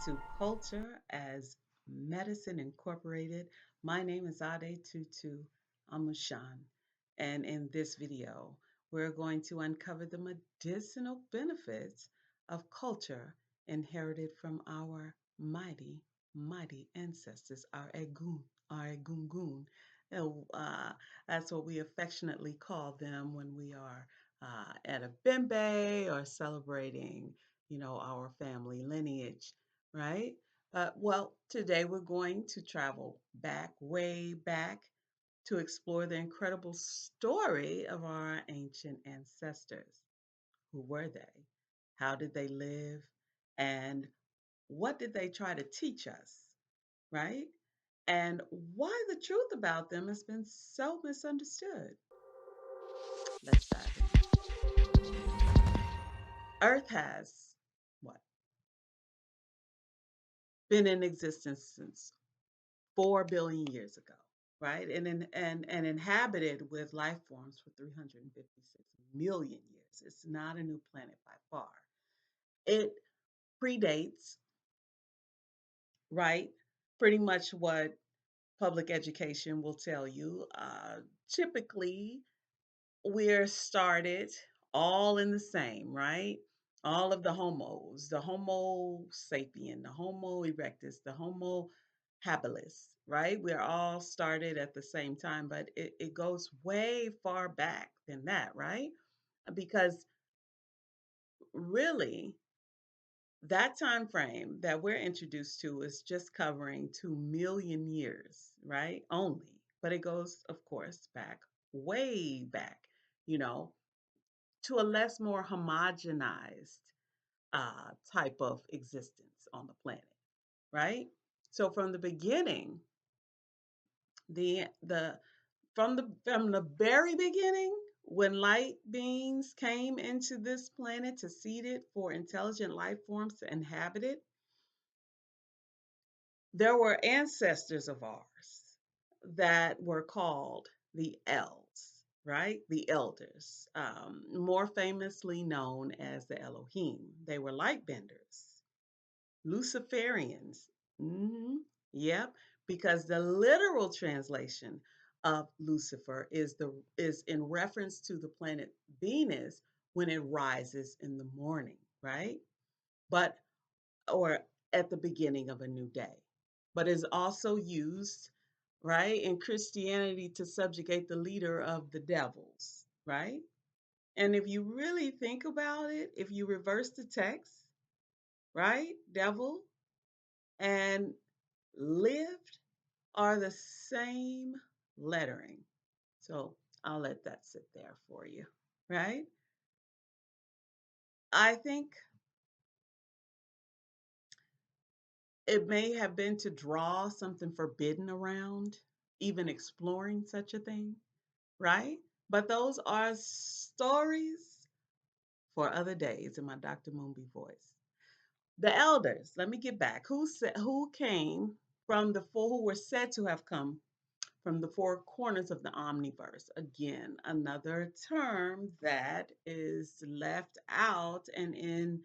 to Culture as Medicine Incorporated. My name is Ade Tutu Amushan, and in this video, we're going to uncover the medicinal benefits of culture inherited from our mighty ancestors, our Egun, our Egungun. That's what we affectionately call them when we are at a bembe or celebrating our family lineage, right? Well, today we're going to travel back, way back, to explore the incredible story of our ancient ancestors. Who were they? How did they live? And what did they try to teach us, right? And why the truth about them has been so misunderstood. Let's dive in. Earth has what? Been in existence since 4 billion years ago, right? And inhabited with life forms for 356 million years. It's not a new planet by far. It predates, right? Pretty much what public education will tell you. Typically, we're started all in the same, right? All of the homos, the Homo sapien, the Homo erectus, the Homo habilis, right? We're all started at the same time, but it goes way far back than that, right? Because really, that time frame that we're introduced to is just covering 2 million years, right? Only. But it goes, of course, back, way back, you know, to a less more homogenized type of existence on the planet, right? So from the beginning, the from the very beginning, when light beings came into this planet to seed it for intelligent life forms to inhabit it, there were ancestors of ours that were called the elves, right? The elders, more famously known as the Elohim. They were light benders, Luciferians. hmm Yep, because the literal translation of Lucifer is in reference to the planet Venus when it rises in the morning, right? But or at the beginning of a new day, but is also used, right, in Christianity to subjugate the leader of the devils, right? And if you really think about it, if you reverse the text, right, devil and lived are the same lettering. So I'll let that sit there for you, right? I think it may have been to draw something forbidden around even exploring such a thing, right? But those are stories for other days in my Dr. Moonby voice. The elders, let me get back. Who came from the four who were said to have come from the four corners of the omniverse? Again, another term that is left out and in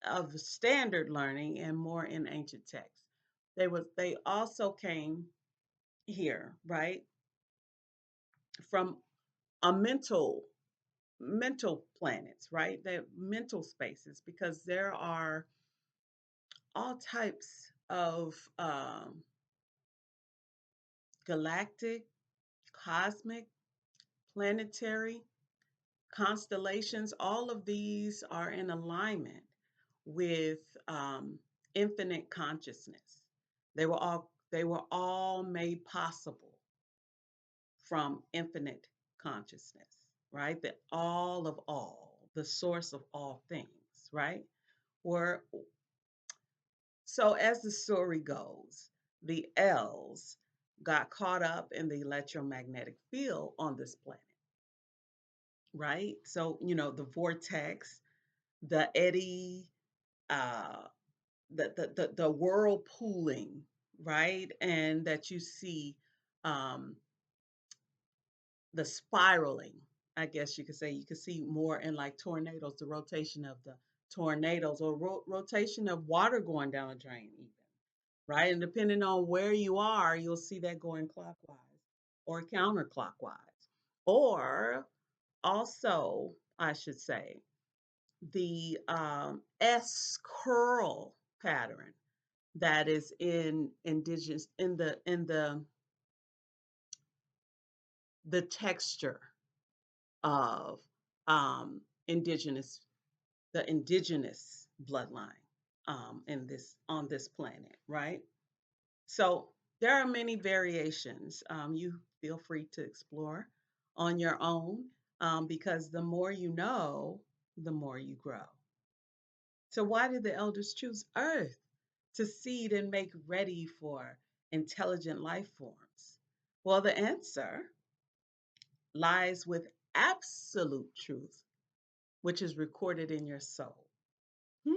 of standard learning and more in ancient texts. They also came here, right, from a mental planets, right? They're mental spaces because there are all types of galactic, cosmic, planetary constellations. All of these are in alignment with infinite consciousness. They were all made possible from infinite consciousness, right? That all, the source of all things, right? Were so as the story goes, the elves got caught up in the electromagnetic field on this planet, right? So, the vortex, the eddy, uh, the whirlpooling, right? And that you see um, the spiraling, I guess you could say. You could see more in like tornadoes, the rotation of tornadoes, or rotation of water going down a drain, even, right? And depending on where you are, you'll see that going clockwise or counterclockwise. Or also, I should say, the S curl pattern that is in indigenous in the texture of um, indigenous the indigenous bloodline in this on this planet, right? So there are many variations. You feel free to explore on your own, because the more you know, the more you grow. So why did the elders choose Earth to seed and make ready for intelligent life forms? Well, the answer lies with absolute truth, which is recorded in your soul. Hmm,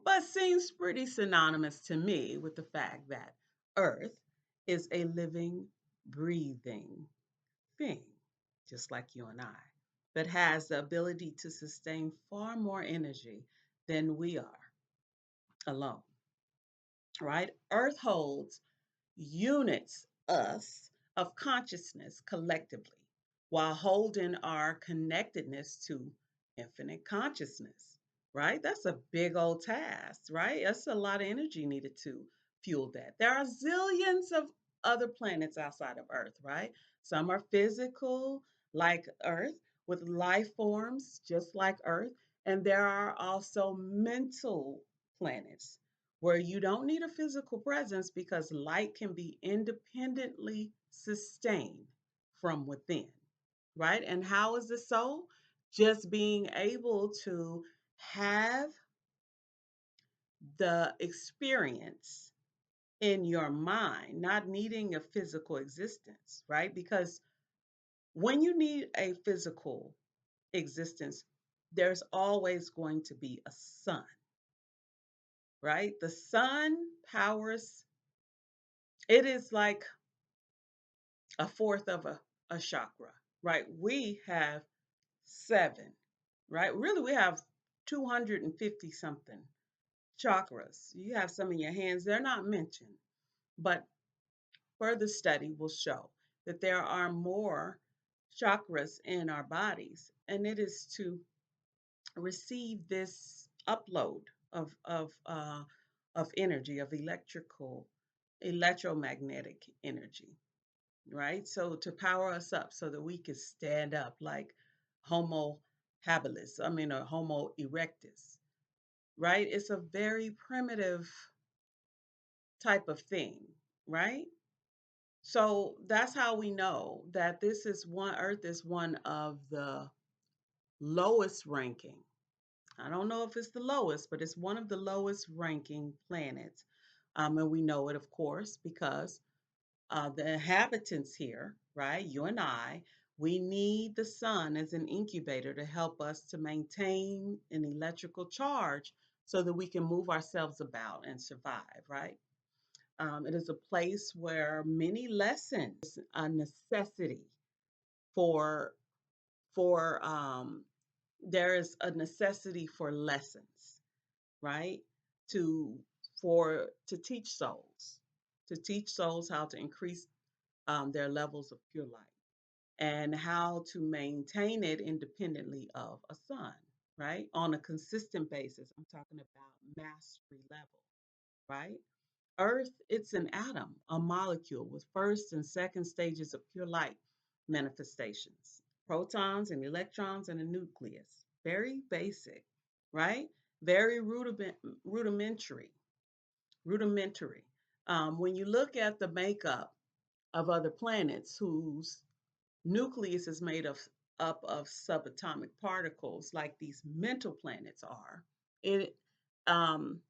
but seems pretty synonymous to me with the fact that Earth is a living, breathing thing, just like you and I, that has the ability to sustain far more energy than we are alone, right? Earth holds units, us, of consciousness collectively, while holding our connectedness to infinite consciousness, right? That's a big old task, right? That's a lot of energy needed to fuel that. There are zillions of other planets outside of Earth, right? Some are physical, like Earth, with life forms just like Earth. And there are also mental planets where you don't need a physical presence because light can be independently sustained from within, right? And how is this so? Just being able to have the experience in your mind, not needing a physical existence, right? Because when you need a physical existence, there's always going to be a sun, right? The sun powers, it is like a fourth of a chakra, right? We have seven, right? Really, we have 250 something chakras. You have some in your hands, they're not mentioned, but further study will show that there are more chakras in our bodies, and it is to receive this upload of energy, of electromagnetic energy, right? So to power us up so that we can stand up like Homo habilis, or Homo erectus, right? It's a very primitive type of thing, right? So that's how we know that Earth is one of the lowest ranking. I don't know if it's the lowest, but it's one of the lowest ranking planets. And we know it, of course, because the inhabitants here, right? You and I, we need the sun as an incubator to help us to maintain an electrical charge so that we can move ourselves about and survive, right? It is a place where many lessons, a necessity for for there is a necessity for lessons, right? To to teach souls how to increase their levels of pure light and how to maintain it independently of a sun, right? On a consistent basis. I'm talking about mastery level, right? Earth, it's an atom, a molecule with first and second stages of pure light manifestations, protons and electrons and a nucleus. Very basic, right? Very rudimentary. Rudimentary. When you look at the makeup of other planets whose nucleus is made up of subatomic particles, like these mental planets are, it um,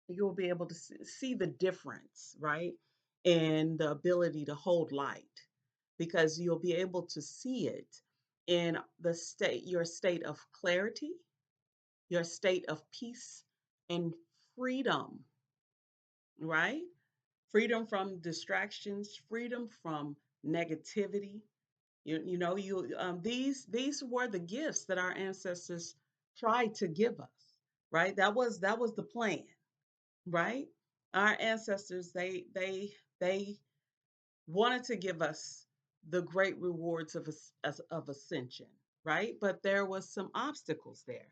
you'll be able to see the difference, right? In the ability to hold light, because you'll be able to see it in your state of clarity, your state of peace and freedom, right? Freedom from distractions, freedom from negativity. You know, these were the gifts that our ancestors tried to give us, right? That was the plan, right? Our ancestors, they wanted to give us the great rewards of ascension, right? But there was some obstacles there.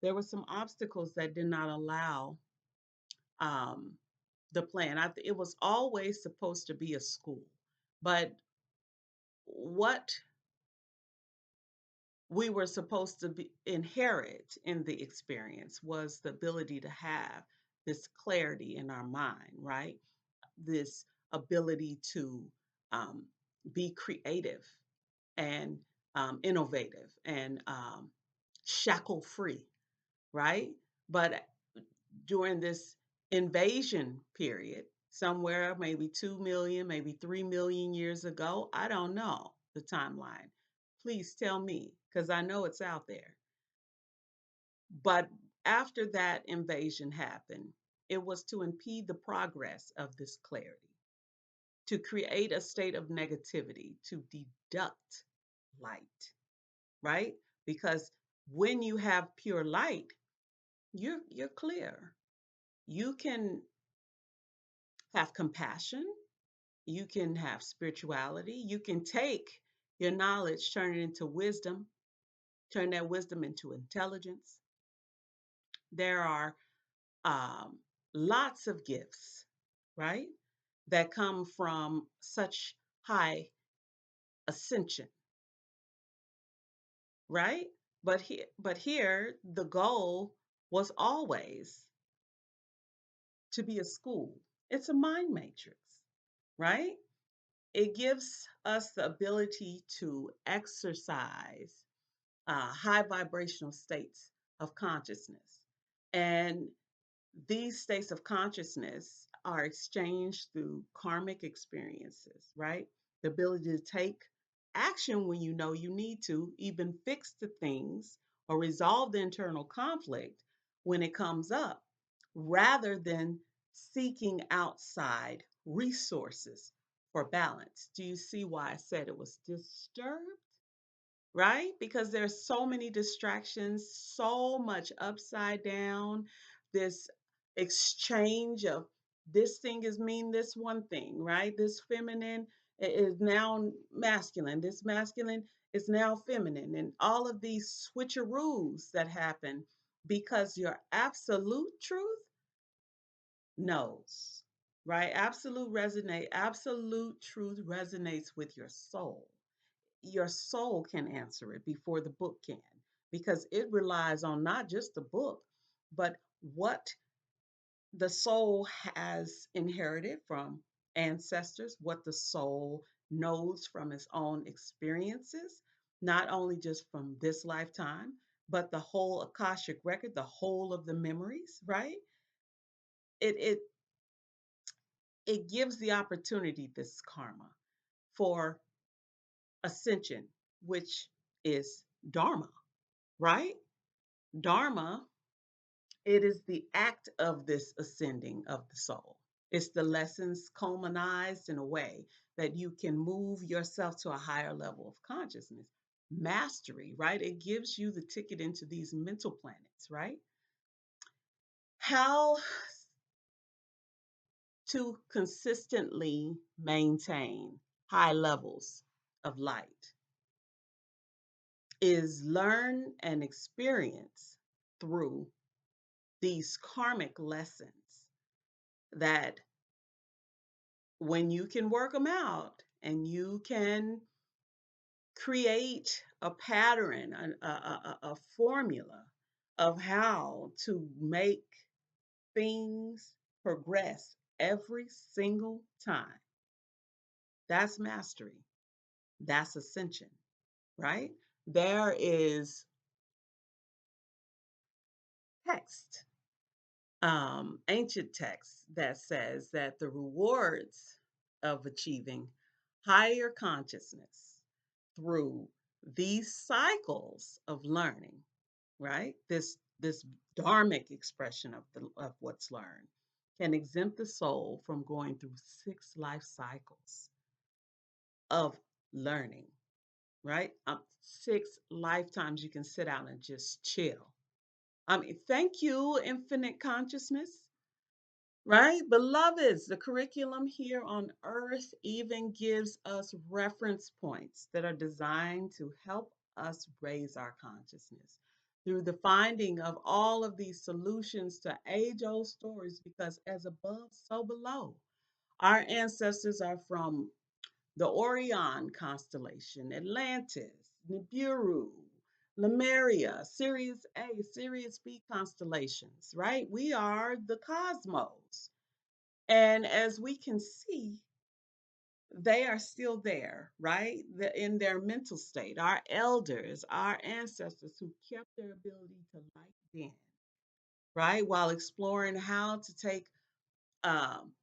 There were some obstacles that did not allow um, the plan. It was always supposed to be a school, but what we were supposed to be inherit in the experience was the ability to have this clarity in our mind, right? This ability to um, be creative and innovative and shackle free, right? But during this invasion period, somewhere maybe 2 million, maybe 3 million years ago, I don't know the timeline. Please tell me, because I know it's out there. But after that invasion happened, it was to impede the progress of this clarity, to create a state of negativity, to deduct light, right? Because when you have pure light, you're clear. You can have compassion, you can have spirituality, you can take your knowledge, turn it into wisdom, turn that wisdom into intelligence. There are um, lots of gifts, right, that come from such high ascension, right? But here, the goal was always to be a school. It's a mind matrix, right? It gives us the ability to exercise high vibrational states of consciousness. And these states of consciousness are exchanged through karmic experiences, right? The ability to take action when you know you need to, even fix the things or resolve the internal conflict when it comes up, rather than seeking outside resources for balance. Do you see why I said it was disturbed? Right? Because there's so many distractions, so much upside down, this exchange of this thing is mean this one thing, right? This feminine is now masculine, this masculine is now feminine, and all of these switcheroos that happen because your absolute truth knows, right? Absolute truth resonates with your soul can answer it before the book can, because it relies on not just the book, but what the soul has inherited from ancestors, what the soul knows from its own experiences, not only just from this lifetime, but the whole Akashic record, the whole of the memories, right? It it gives the opportunity, this karma, for ascension, which is dharma, right? Dharma, it is the act of this ascending of the soul. It's the lessons culminized in a way that you can move yourself to a higher level of consciousness. Mastery, right? It gives you the ticket into these mental planets, right? How to consistently maintain high levels of light is learn and experience through these karmic lessons that when you can work them out and you can create a pattern, a formula of how to make things progress every single time, that's mastery. That's ascension, right? There is text, ancient text that says that the rewards of achieving higher consciousness through these cycles of learning, right? This dharmic expression of what's learned can exempt the soul from going through 6 life cycles of learning, right? 6 lifetimes you can sit down and just chill. I mean, thank you, infinite consciousness, right? Beloveds, the curriculum here on earth even gives us reference points that are designed to help us raise our consciousness through the finding of all of these solutions to age old stories, because as above, so below. Our ancestors are from the Orion constellation, Atlantis, Nibiru, Lemuria, Sirius A, Sirius B constellations, right? We are the cosmos. And as we can see, they are still there, right? In their mental state. Our elders, our ancestors who kept their ability to light then, right? While exploring how to take um,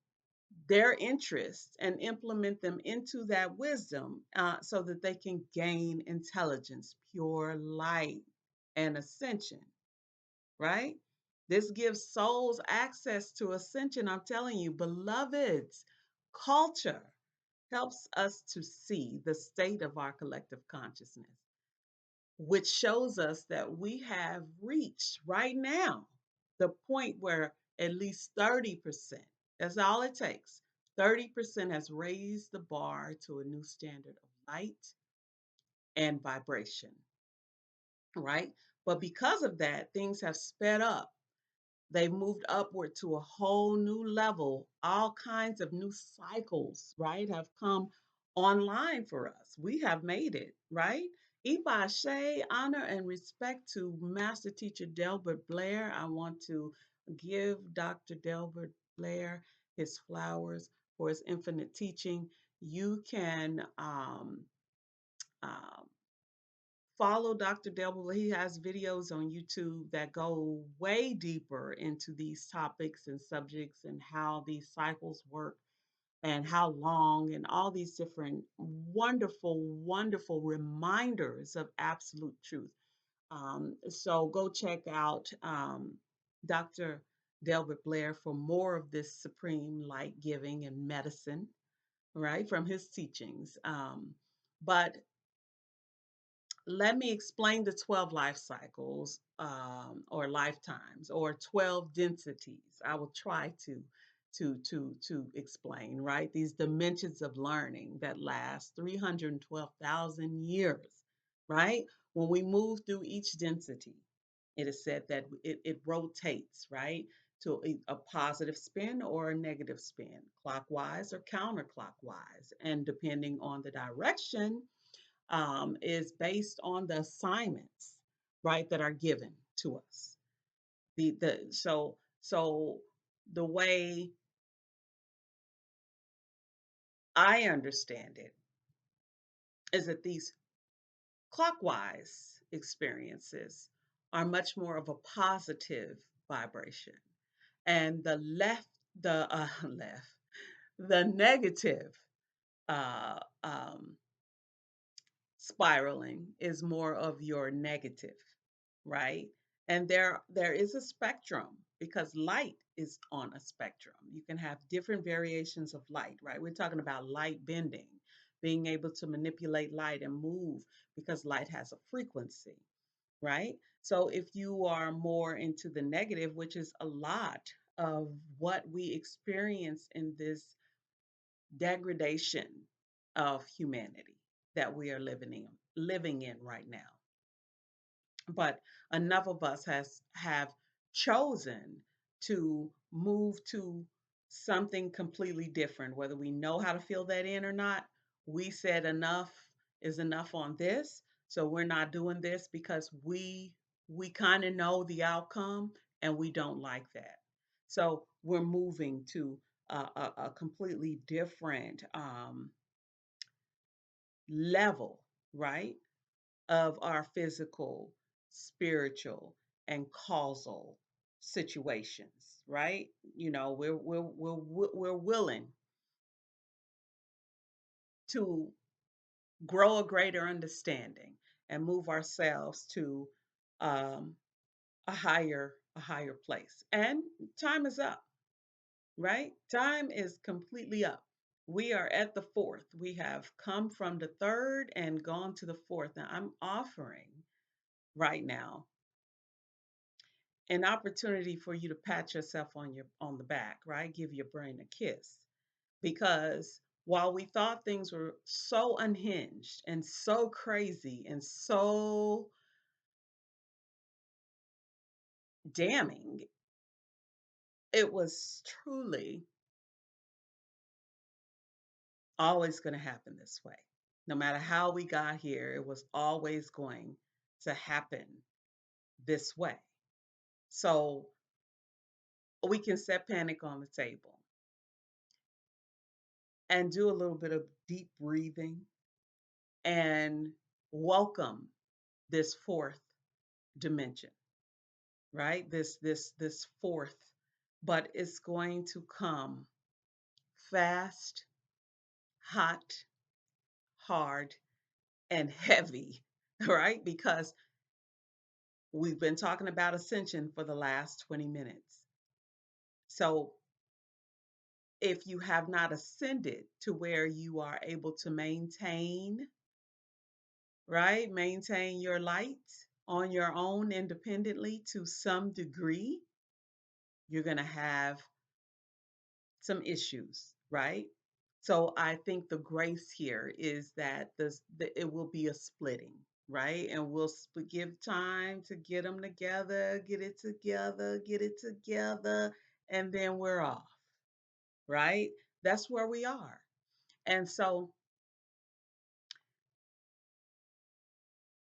their interests and implement them into that wisdom so that they can gain intelligence, pure light, and ascension, right? This gives souls access to ascension. I'm telling you, beloveds, culture helps us to see the state of our collective consciousness, which shows us that we have reached right now the point where at least 30%, that's all it takes, 30% has raised the bar to a new standard of light and vibration, right? But because of that, things have sped up. They've moved upward to a whole new level. All kinds of new cycles, right, have come online for us. We have made it, right? Ibashe, honor and respect to Master Teacher Delbert Blair. I want to give Dr. Delbert Blair his flowers for his infinite teaching. You can um, follow Dr. Delbert. He has videos on YouTube that go way deeper into these topics and subjects and how these cycles work and how long and all these different wonderful, wonderful reminders of absolute truth. So go check out Dr. Delbert Blair for more of this supreme light giving and medicine, right, from his teachings. But let me explain the 12 life cycles or lifetimes or 12 densities. I will try to explain, right? These dimensions of learning that last 312,000 years, right? When we move through each density, it is said that it rotates, right? To a positive spin or a negative spin, clockwise or counterclockwise. And depending on the direction, is based on the assignments, right, that are given to us. So the way I understand it is that these clockwise experiences are much more of a positive vibration, and the left, the left, the negative uh, um, spiraling is more of your negative, right? And there is a spectrum because light is on a spectrum. You can have different variations of light, right? We're talking about light bending, being able to manipulate light and move because light has a frequency, right? So if you are more into the negative, which is a lot of what we experience in this degradation of humanity that we are living in right now. But enough of us has have chosen to move to something completely different, whether we know how to fill that in or not. We said enough is enough on this, so we're not doing this because we kind of know the outcome and we don't like that. So we're moving to a completely different level, right, of our physical, spiritual, and causal situations, right? You know, we're willing to grow a greater understanding and move ourselves to um, a higher place. And time is up, right? Time is completely up. We are at the fourth. We have come from the third and gone to the fourth. Now I'm offering right now an opportunity for you to pat yourself on the back, right? Give your brain a kiss. Because while we thought things were so unhinged and so crazy and so damning, it was truly always going to happen this way. No matter how we got here, it was always going to happen this way. So we can set panic on the table and do a little bit of deep breathing and welcome this fourth dimension, right? This fourth, but it's going to come fast, hot, hard, and heavy, right? Because we've been talking about ascension for the last 20 minutes. So if you have not ascended to where you are able to maintain, right? Maintain your light on your own independently to some degree, you're going to have some issues, right? So I think the grace here is that it will be a splitting, right? And we'll give time to get them together, get it together, get it together, and then we're off, right? That's where we are. And so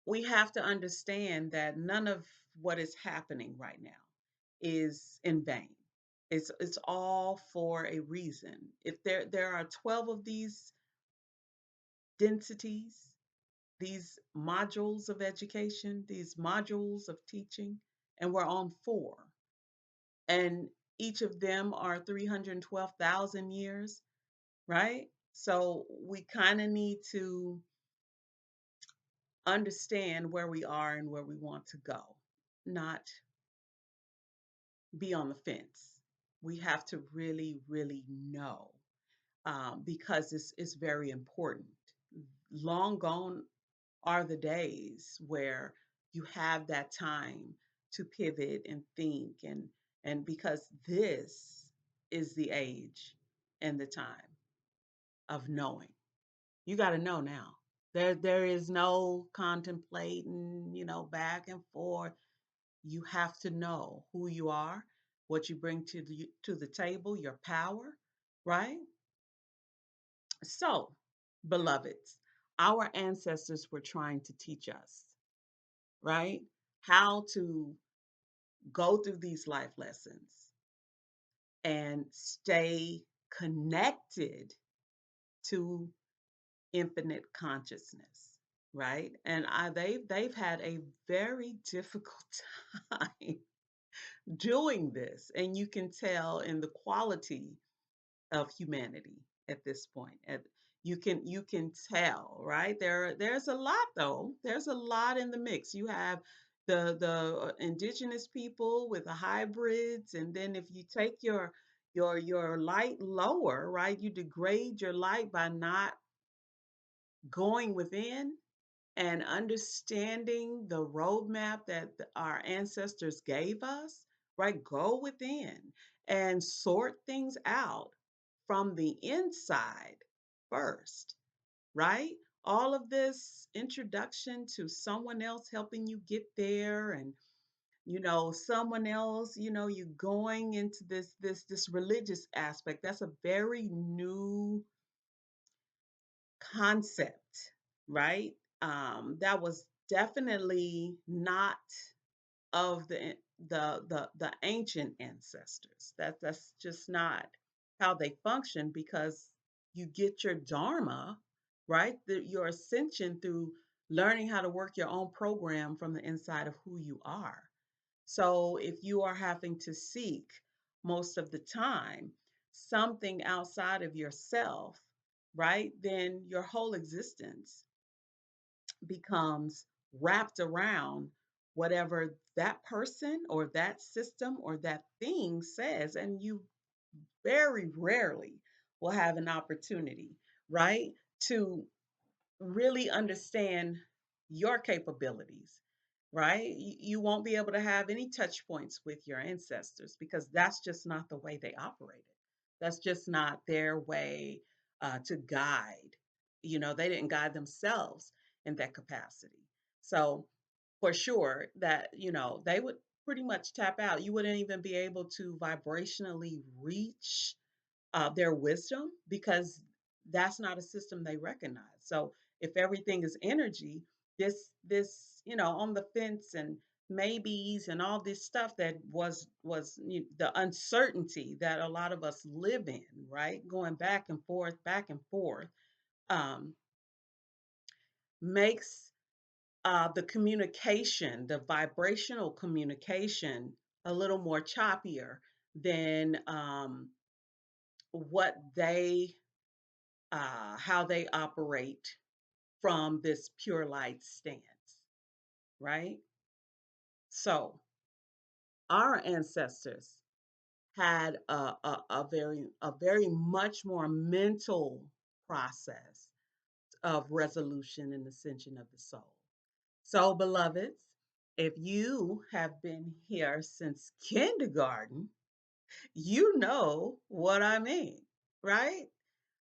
we have to understand that none of what is happening right now is in vain. It's all for a reason. If there are 12 of these densities, these modules of education, these modules of teaching, and we're on four. And each of them are 312,000 years, right? So we kind of need to understand where we are and where we want to go, not be on the fence. We have to really, really know because it's very important. Long gone are the days where you have that time to pivot and think and because this is the age and the time of knowing. You got to know now. There is no contemplating, back and forth. You have to know who you are, what you bring to the table, your power, right? So, beloveds, our ancestors were trying to teach us, right? How to go through these life lessons and stay connected to infinite consciousness, right? And they've had a very difficult time doing this, and you can tell in the quality of humanity at this point. You can tell, right? There's a lot though. There's a lot in the mix. You have the indigenous people with the hybrids, and then if you take your light lower, right? You degrade your light by not going within and understanding the roadmap that our ancestors gave us, right? Go within and sort things out from the inside first, right? All of this introduction to someone else helping you get there and someone else, you going into this religious aspect. That's a very new concept, right? That was definitely not of the ancient ancestors. That's just not how they function because you get your dharma, right? Your ascension through learning how to work your own program from the inside of who you are. So if you are having to seek most of the time something outside of yourself, right? Then your whole existence becomes wrapped around whatever that person or that system or that thing says. And you very rarely will have an opportunity, right, to really understand your capabilities right? You won't be able to have any touch points with your ancestors because that's just not the way they operated. That's just not their way to guide. They didn't guide themselves in that capacity. So, for sure, that, they would pretty much tap out. You wouldn't even be able to vibrationally reach their wisdom because that's not a system they recognize. So if everything is energy, this on the fence and maybes and all this stuff that was the uncertainty that a lot of us live in, right? Going back and forth, um, makes the communication, the vibrational communication, a little more choppier than what they how they operate from this pure light stance, right? So our ancestors had a very much more mental process of resolution and ascension of the soul. So, beloveds, if you have been here since kindergarten, you know what I mean, right?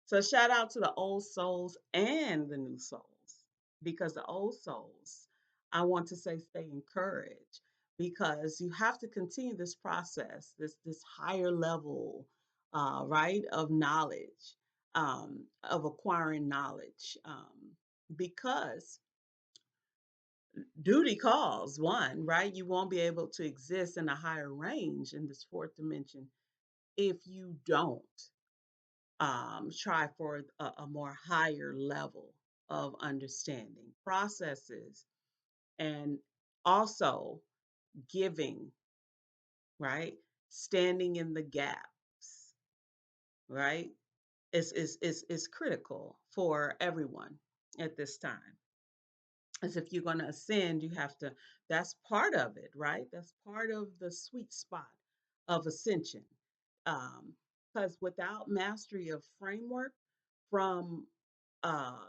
So shout out to the old souls and the new souls, because the old souls, I want to say, stay encouraged, because you have to continue this process, this higher level, right, of knowledge, of acquiring knowledge, because duty calls. One, right? You won't be able to exist in a higher range in this fourth dimension if you don't try for a more higher level of understanding processes, and also giving, right? Standing in the gaps, right? Is critical for everyone at this time. As if you're going to ascend, you have to, that's part of it, right? That's part of the sweet spot of ascension. Um, because without mastery of framework from uh,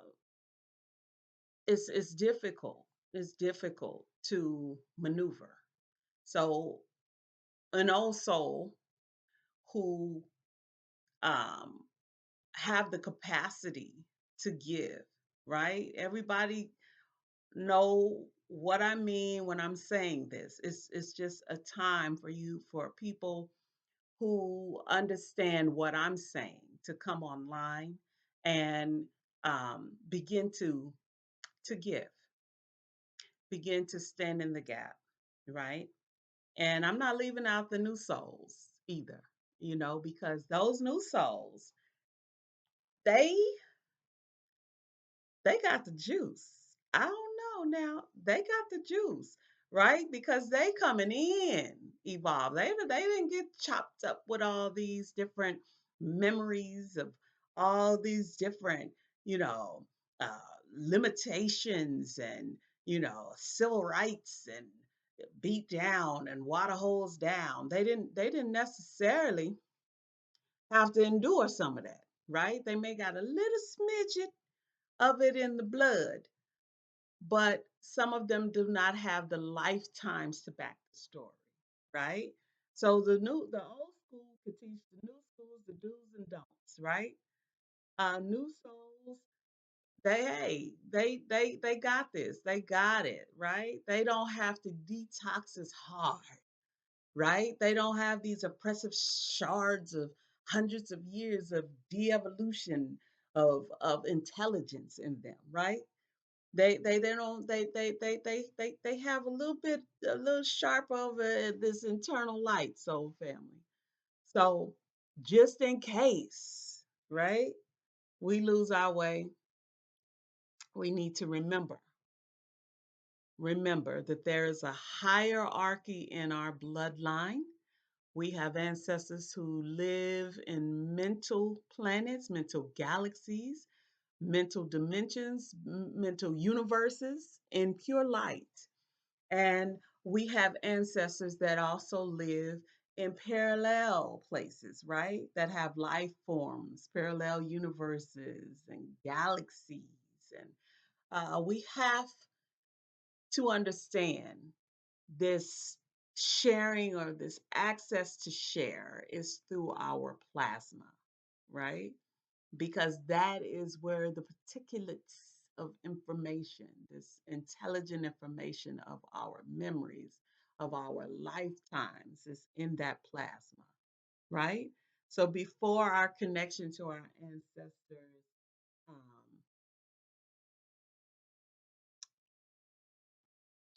it's difficult. It's difficult to maneuver. So an old soul who um, have the capacity to give, right? Everybody know what I mean when I'm saying this. It's just a time for you, for people who understand what I'm saying, to come online and begin to give, begin to stand in the gap, right? And I'm not leaving out the new souls either, because those new souls, they they got the juice. I don't know now. They got the juice, right? Because they coming in evolve. They didn't get chopped up with all these different memories of all these different, you know, uh, limitations and civil rights and beat down and water holes down. They didn't necessarily have to endure some of that, right? They may got a little smidget of it in the blood, but some of them do not have the lifetimes to back the story, right? So the old school could teach the new schools the do's and don'ts, right? New souls, they got this, they got it, right? They don't have to detox as hard, right? They don't have these oppressive shards of hundreds of years of de-evolution of intelligence in them, right? They don't they have a little sharp over this internal light, soul family. So just in case, right, we lose our way, we need to remember that there is a hierarchy in our bloodline. We have ancestors who live in mental planets, mental galaxies, mental dimensions, mental universes in pure light. And we have ancestors that also live in parallel places, right? That have life forms, parallel universes and galaxies. And we have to understand this sharing or this access to share is through our plasma, right? Because that is where the particulates of information, this intelligent information of our memories, of our lifetimes, is in that plasma, right? So before our connection to our ancestors,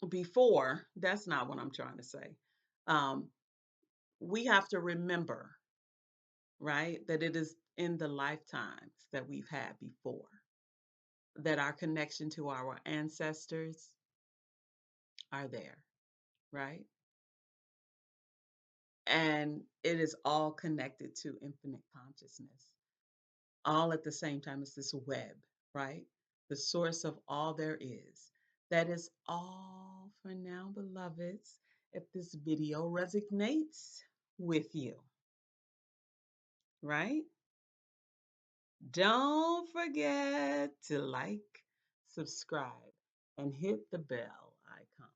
before, that's not what I'm trying to say. Um, we have to remember, right, that it is in the lifetimes that we've had before, that our connection to our ancestors are there, right? And it is all connected to infinite consciousness, all at the same time. It's this web, right? The source of all there is. That is all for now, beloveds. If this video resonates with you, right? Don't forget to like, subscribe, and hit the bell icon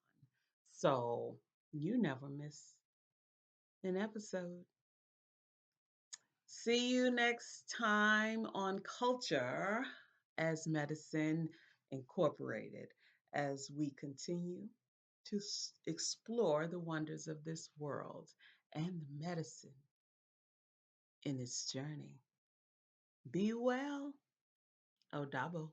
so you never miss an episode. See you next time on Culture as Medicine Incorporated as we continue to explore the wonders of this world and the medicine in its journey. Be well. Odabo.